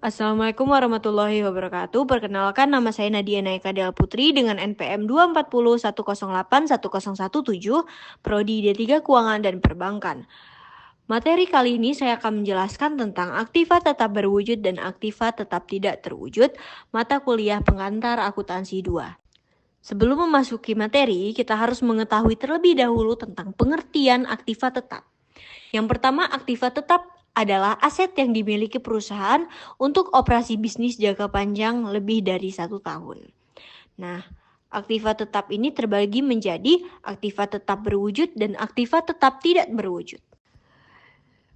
Assalamualaikum warahmatullahi wabarakatuh. Perkenalkan, nama saya Nadia Naika Del Putri dengan NPM 24010810117, Prodi D3 Keuangan dan Perbankan. Materi kali ini saya akan menjelaskan tentang aktiva tetap berwujud dan aktiva tetap tidak terwujud, mata kuliah pengantar akuntansi 2. Sebelum memasuki materi, kita harus mengetahui terlebih dahulu tentang pengertian aktiva tetap. Yang pertama, aktiva tetap adalah aset yang dimiliki perusahaan untuk operasi bisnis jangka panjang lebih dari 1 tahun. Nah, aktiva tetap ini terbagi menjadi aktiva tetap berwujud dan aktiva tetap tidak berwujud.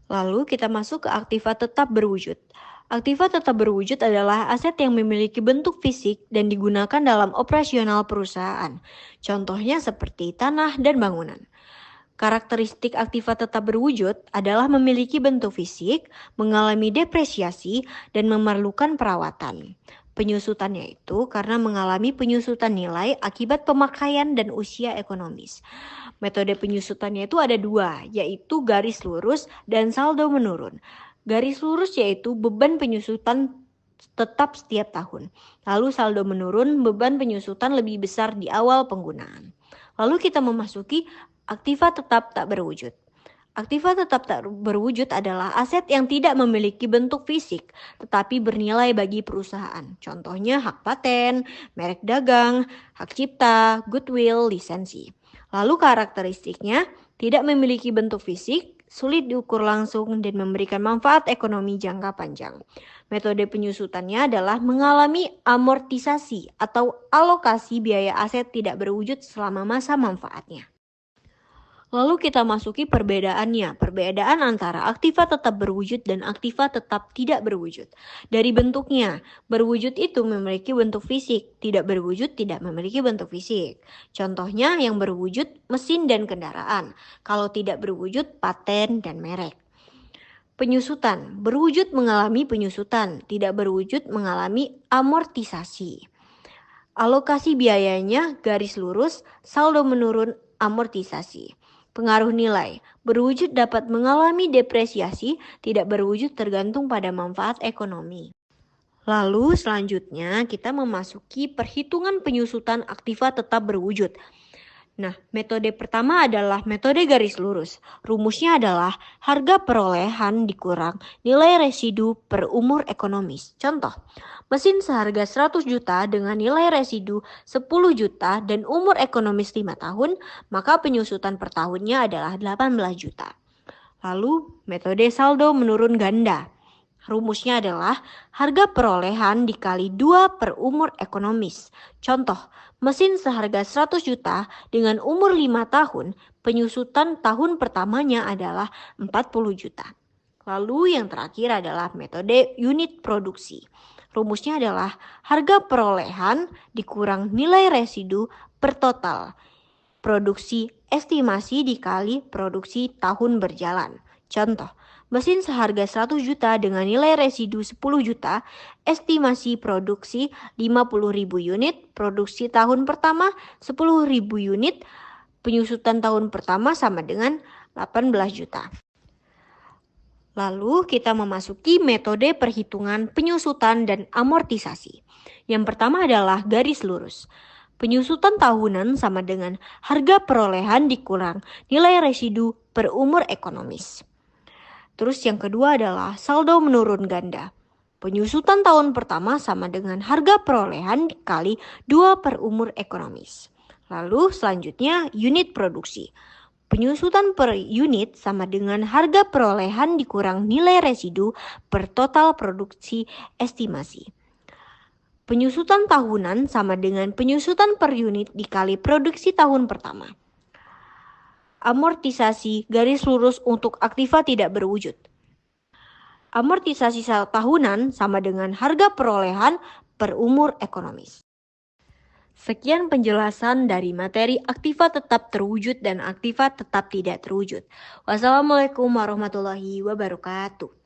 Lalu kita masuk ke aktiva tetap berwujud. Aktiva tetap berwujud adalah aset yang memiliki bentuk fisik dan digunakan dalam operasional perusahaan. Contohnya seperti tanah dan bangunan. Karakteristik aktiva tetap berwujud adalah memiliki bentuk fisik, mengalami depresiasi, dan memerlukan perawatan. Penyusutannya itu karena mengalami penyusutan nilai akibat pemakaian dan usia ekonomis. Metode penyusutannya itu ada 2, yaitu garis lurus dan saldo menurun. Garis lurus yaitu beban penyusutan tetap setiap tahun. Lalu saldo menurun, beban penyusutan lebih besar di awal penggunaan. Lalu kita memasuki aktiva tetap tak berwujud. Aktiva tetap tak berwujud adalah aset yang tidak memiliki bentuk fisik, tetapi bernilai bagi perusahaan. Contohnya hak paten, merek dagang, hak cipta, goodwill, lisensi. Lalu karakteristiknya tidak memiliki bentuk fisik, sulit diukur langsung, dan memberikan manfaat ekonomi jangka panjang. Metode penyusutannya adalah mengalami amortisasi atau alokasi biaya aset tidak berwujud selama masa manfaatnya. Lalu kita masuki perbedaannya. Perbedaan antara aktiva tetap berwujud dan aktiva tetap tidak berwujud. Dari bentuknya, berwujud itu memiliki bentuk fisik, tidak berwujud tidak memiliki bentuk fisik. Contohnya yang berwujud mesin dan kendaraan, kalau tidak berwujud paten dan merek. Penyusutan, berwujud mengalami penyusutan, tidak berwujud mengalami amortisasi. Alokasi biayanya garis lurus, saldo menurun, amortisasi. Pengaruh nilai, berwujud dapat mengalami depresiasi, tidak berwujud tergantung pada manfaat ekonomi. Lalu selanjutnya kita memasuki perhitungan penyusutan aktiva tetap berwujud. Nah, metode pertama adalah metode garis lurus. Rumusnya adalah harga perolehan dikurang nilai residu per umur ekonomis. Contoh, mesin seharga 100 juta dengan nilai residu 10 juta dan umur ekonomis 5 tahun, maka penyusutan per tahunnya adalah 18 juta. Lalu, metode saldo menurun ganda. Rumusnya adalah harga perolehan dikali 2 per umur ekonomis. Contoh, mesin seharga 100 juta dengan umur 5 tahun, penyusutan tahun pertamanya adalah 40 juta. Lalu yang terakhir adalah metode unit produksi. Rumusnya adalah harga perolehan dikurang nilai residu per total produksi estimasi dikali produksi tahun berjalan. Contoh, mesin seharga 100 juta dengan nilai residu 10 juta, estimasi produksi 50.000 unit, produksi tahun pertama 10.000 unit, penyusutan tahun pertama sama dengan 18 juta. Lalu kita memasuki metode perhitungan penyusutan dan amortisasi. Yang pertama adalah garis lurus. Penyusutan tahunan sama dengan harga perolehan dikurang nilai residu per umur ekonomis. Terus yang kedua adalah saldo menurun ganda. Penyusutan tahun pertama sama dengan harga perolehan dikali 2 per umur ekonomis. Lalu selanjutnya unit produksi. Penyusutan per unit sama dengan harga perolehan dikurang nilai residu per total produksi estimasi. Penyusutan tahunan sama dengan penyusutan per unit dikali produksi tahun pertama. Amortisasi garis lurus untuk aktiva tidak berwujud. Amortisasi tahunan sama dengan harga perolehan per umur ekonomis. Sekian penjelasan dari materi aktiva tetap terwujud dan aktiva tetap tidak terwujud. Wassalamualaikum warahmatullahi wabarakatuh.